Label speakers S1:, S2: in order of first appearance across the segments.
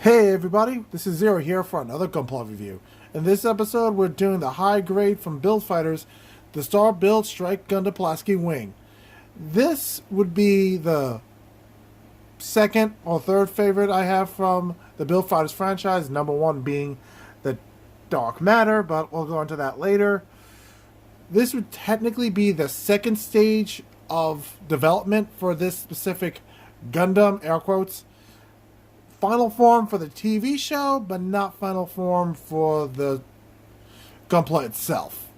S1: Hey everybody, this is Zero here for another Gunpla review. In this episode, we're doing the high grade from Build Fighters, the Star Build Strike Gundam Plavsky Wing. This would be the second or third favorite I have from the Build Fighters franchise, number one being the Dark Matter, but we'll go into that later. This would technically be the second stage of development for this specific Gundam, air quotes. Final form for the TV show, but not final form for the Gunpla itself.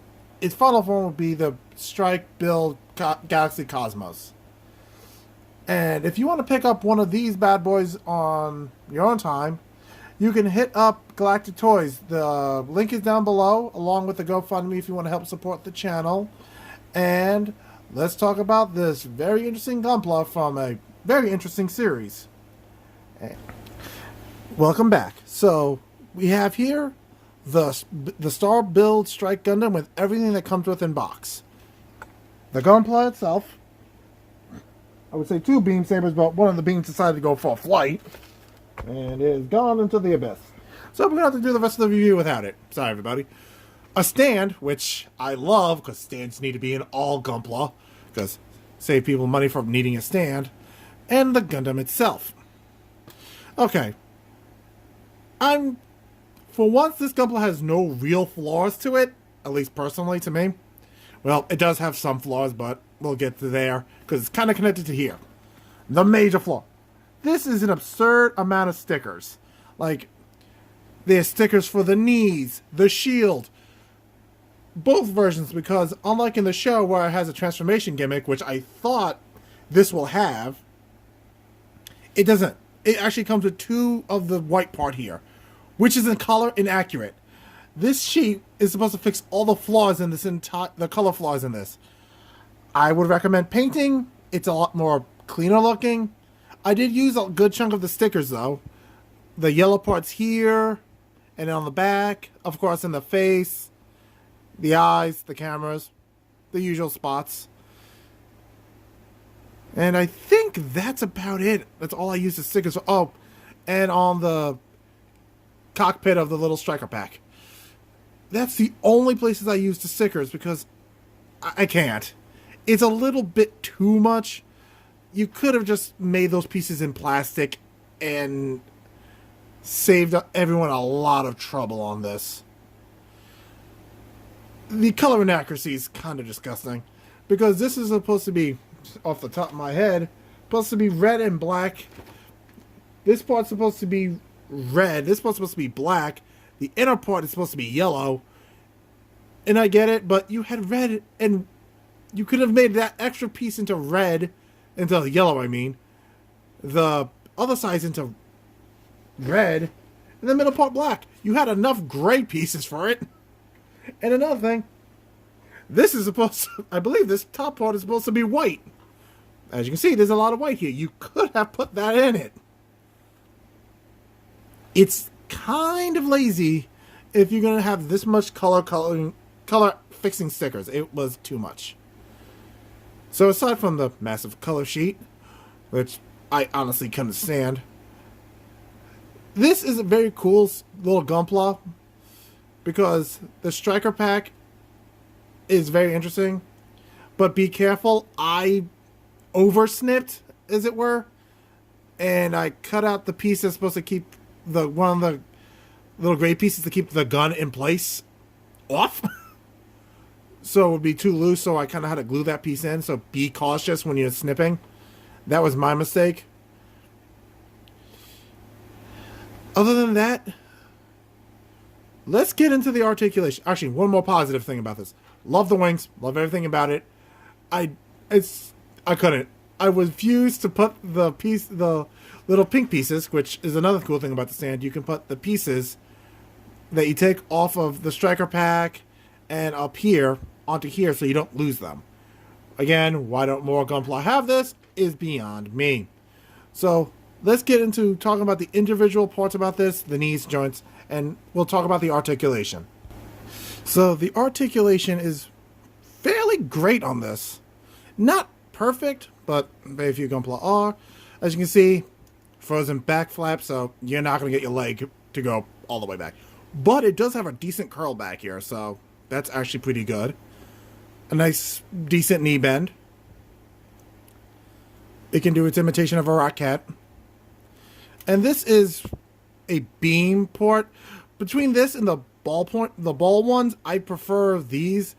S1: Its final form would be the Strike Build Galaxy Cosmos. And if you want to pick up one of these bad boys on your own time, you can hit up Galactic Toys. The link is down below, along with the GoFundMe if you want to help support the channel. And let's talk about this very interesting Gunpla from a very interesting series. Welcome back. So we have here the Star Build Strike Gundam with everything that comes with in box. The Gunpla itself, I would say two beam sabers, but one of the beams decided to go for a flight and is gone into the abyss. So we're gonna have to do the rest of the review without it. Sorry, everybody. A stand, which I love because stands need to be in all Gunpla, because save people money from needing a stand, and the Gundam itself. Okay. For once, this Gunpla has no real flaws to it, at least personally to me. Well, it does have some flaws, but we'll get to there, because it's kind of connected to here. The major flaw. This is an absurd amount of stickers. Like, there's stickers for the knees, the shield, both versions, because unlike in the show where it has a transformation gimmick, which I thought this will have, it doesn't. It actually comes with two of the white part here, which is in color inaccurate. This sheet is supposed to fix all the flaws in this the color flaws in this. I would recommend painting. It's a lot more cleaner looking. I did use a good chunk of the stickers though. The yellow parts here, and on the back, of course in the face, the eyes, the cameras, the usual spots. And I think that's about it. That's all I use the stickers for. Oh, and on the cockpit of the little striker pack. That's the only places I use the stickers because I can't. It's a little bit too much. You could have just made those pieces in plastic and saved everyone a lot of trouble on this. The color inaccuracy is kind of disgusting because this is supposed to be, off the top of my head, supposed to be red and black. This part's supposed to be red. This part's supposed to be black. The inner part is supposed to be yellow. And I get it, but you had red, and you could have made that extra piece into red, into yellow, I mean. The other side's into red, and the middle part black. You had enough gray pieces for it. And another thing, this is supposed to, I believe this top part is supposed to be white. As you can see, there's a lot of white here. You could have put that in it. It's kind of lazy if you're going to have this much color fixing stickers. It was too much. So aside from the massive color sheet, which I honestly couldn't stand, this is a very cool little Gunpla because the striker pack is very interesting. But be careful, I over-snipped, as it were, and I cut out the piece that's supposed to keep one of the little gray pieces to keep the gun in place off. So it would be too loose, so I kind of had to glue that piece in, so be cautious when you're snipping. That was my mistake. Other than that, let's get into the articulation. Actually, one more positive thing about this. Love the wings, love everything about it. I couldn't. I refused to put the little pink pieces, which is another cool thing about the stand. You can put the pieces that you take off of the striker pack and up here onto here so you don't lose them. Again, why don't more Gunpla have this is beyond me. So let's get into talking about the individual parts about this, the knees, joints, and we'll talk about the articulation. So the articulation is fairly great on this. Not perfect, but very few Gunpla are. As you can see, frozen back flap, so you're not going to get your leg to go all the way back. But it does have a decent curl back here, so that's actually pretty good. A nice, decent knee bend. It can do its imitation of a rocket. And this is a beam port. Between this and the ball ones, I prefer these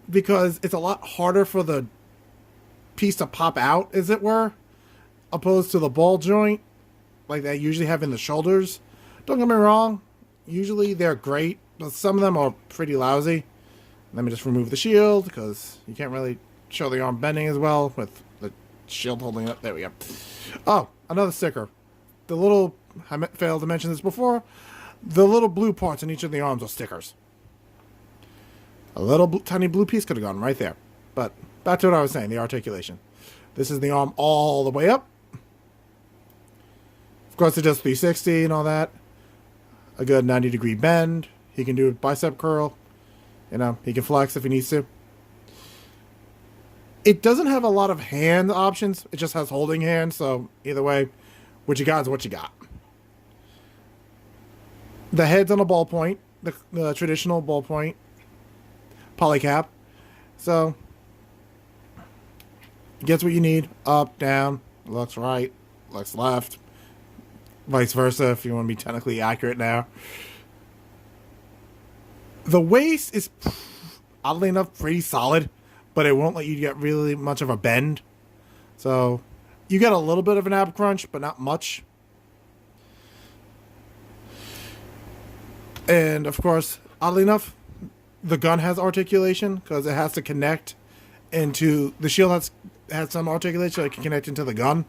S1: because it's a lot harder for the piece to pop out, as it were, opposed to the ball joint like they usually have in the shoulders. Don't get me wrong, usually they're great, but some of them are pretty lousy. Let me just remove the shield because you can't really show the arm bending as well with the shield holding up. There we go. Oh, another sticker. The little, I failed to mention this before, the little blue parts in each of the arms are stickers. A little tiny blue piece could have gone right there. But back to what I was saying, the articulation. This is the arm all the way up. Of course, it does 360 and all that. A good 90-degree bend. He can do a bicep curl. You know, he can flex if he needs to. It doesn't have a lot of hand options. It just has holding hands. So either way, what you got is what you got. The head's on a ballpoint. The traditional ballpoint. Polycap. So it gets what you need. Up, down, looks right, looks left. Vice versa if you want to be technically accurate now. The waist is, oddly enough, pretty solid, but it won't let you get really much of a bend. So you get a little bit of an ab crunch, but not much. And of course, oddly enough, the gun has articulation because it has to connect into the shield. Has some articulation so it can connect into the gun.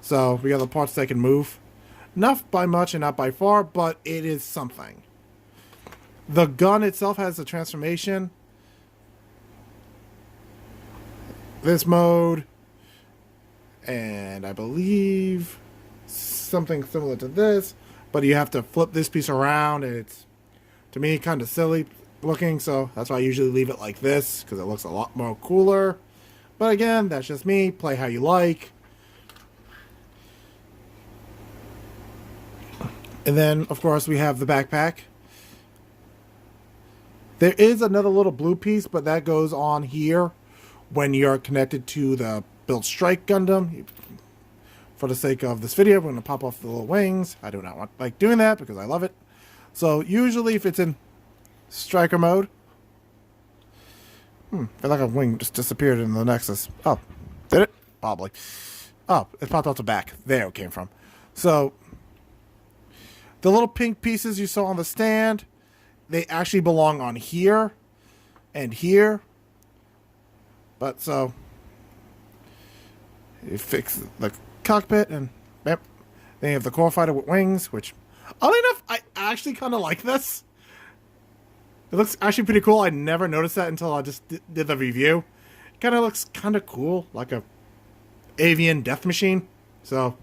S1: So we got the parts that can move. Not by much and not by far, but it is something. The gun itself has a transformation. This mode. And I believe something similar to this. But you have to flip this piece around. And it's, to me, kind of silly looking. So that's why I usually leave it like this. Because it looks a lot more cooler. But again, that's just me. Play how you like. And then, of course, we have the backpack. There is another little blue piece, but that goes on here when you're connected to the Build Strike Gundam. For the sake of this video, we're going to pop off the little wings. I do not like doing that because I love it. So usually if it's in striker mode... I feel like a wing just disappeared in the Nexus. Oh, did it? Probably. Oh, it popped off the back. There it came from. So... the little pink pieces you saw on the stand, they actually belong on here and here. But so you fix the cockpit and yep. Then you have the core fighter with wings, which oddly enough, I actually kind of like this. It looks actually pretty cool. I never noticed that until I just did the review. It kind of looks kind of cool, like a avian death machine. So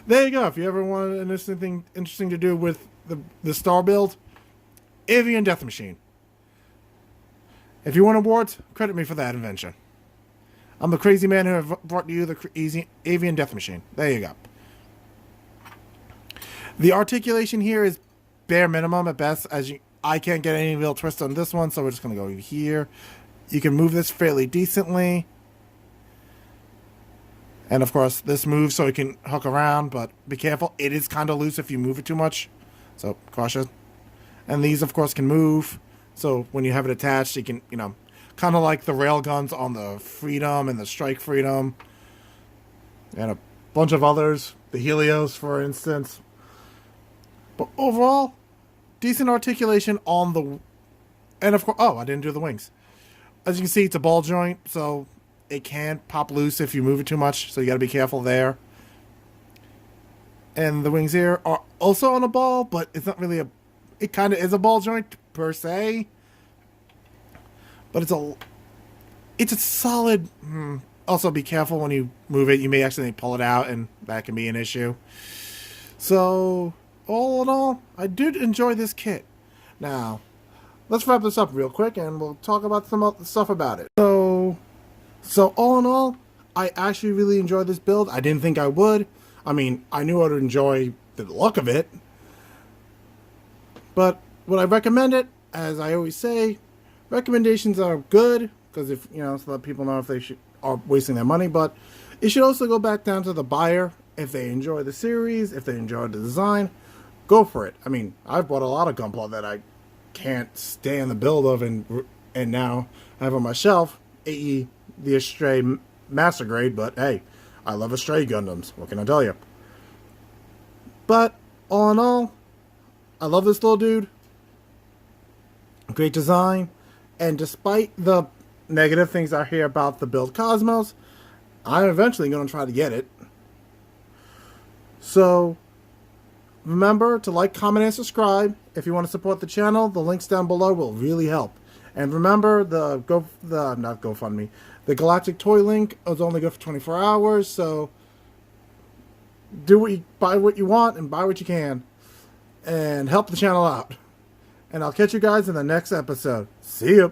S1: there you go. If you ever want an interesting to do with the Star build, Avian Death Machine. If you want awards, credit me for that invention. I'm the crazy man who have brought you the Avian Death Machine. There you go. The articulation here is bare minimum at best. I can't get any real twist on this one, so we're just going to go here. You can move this fairly decently. And of course, this moves so it can hook around, but be careful. It is kind of loose if you move it too much. So, caution. And these, of course, can move. So, when you have it attached, you can, kind of like the rail guns on the Freedom and the Strike Freedom. And a bunch of others. The Helios, for instance. But overall, decent articulation on the... And of course... Oh, I didn't do the wings. As you can see, it's a ball joint, so... it can pop loose if you move it too much, so you got to be careful there. And the wings here are also on a ball, but it's not really it kind of is a ball joint per se. But it's a solid... Also, be careful when you move it. You may accidentally pull it out, and that can be an issue. So, all in all, I did enjoy this kit. Now, let's wrap this up real quick, and we'll talk about some other stuff about it. So all in all, I actually really enjoyed this build. I didn't think I would. I mean, I knew I would enjoy the look of it. But would I recommend it? As I always say, recommendations are good because if so let people know if they are wasting their money. But it should also go back down to the buyer. If they enjoy the series, if they enjoy the design, go for it. I mean, I've bought a lot of Gunpla that I can't stand the build of, and now I have on my shelf AE the Astray Master Grade. But hey, I love Astray Gundams. What can I tell you? But all in all, I love this little dude. Great design. And despite the negative things I hear about the build Cosmos, I'm eventually going to try to get it. So, remember to like, comment, and subscribe. If you want to support the channel, the links down below will really help. And remember, the Galactic Toy link is only good for 24 hours, so buy what you want and buy what you can. And help the channel out. And I'll catch you guys in the next episode. See ya.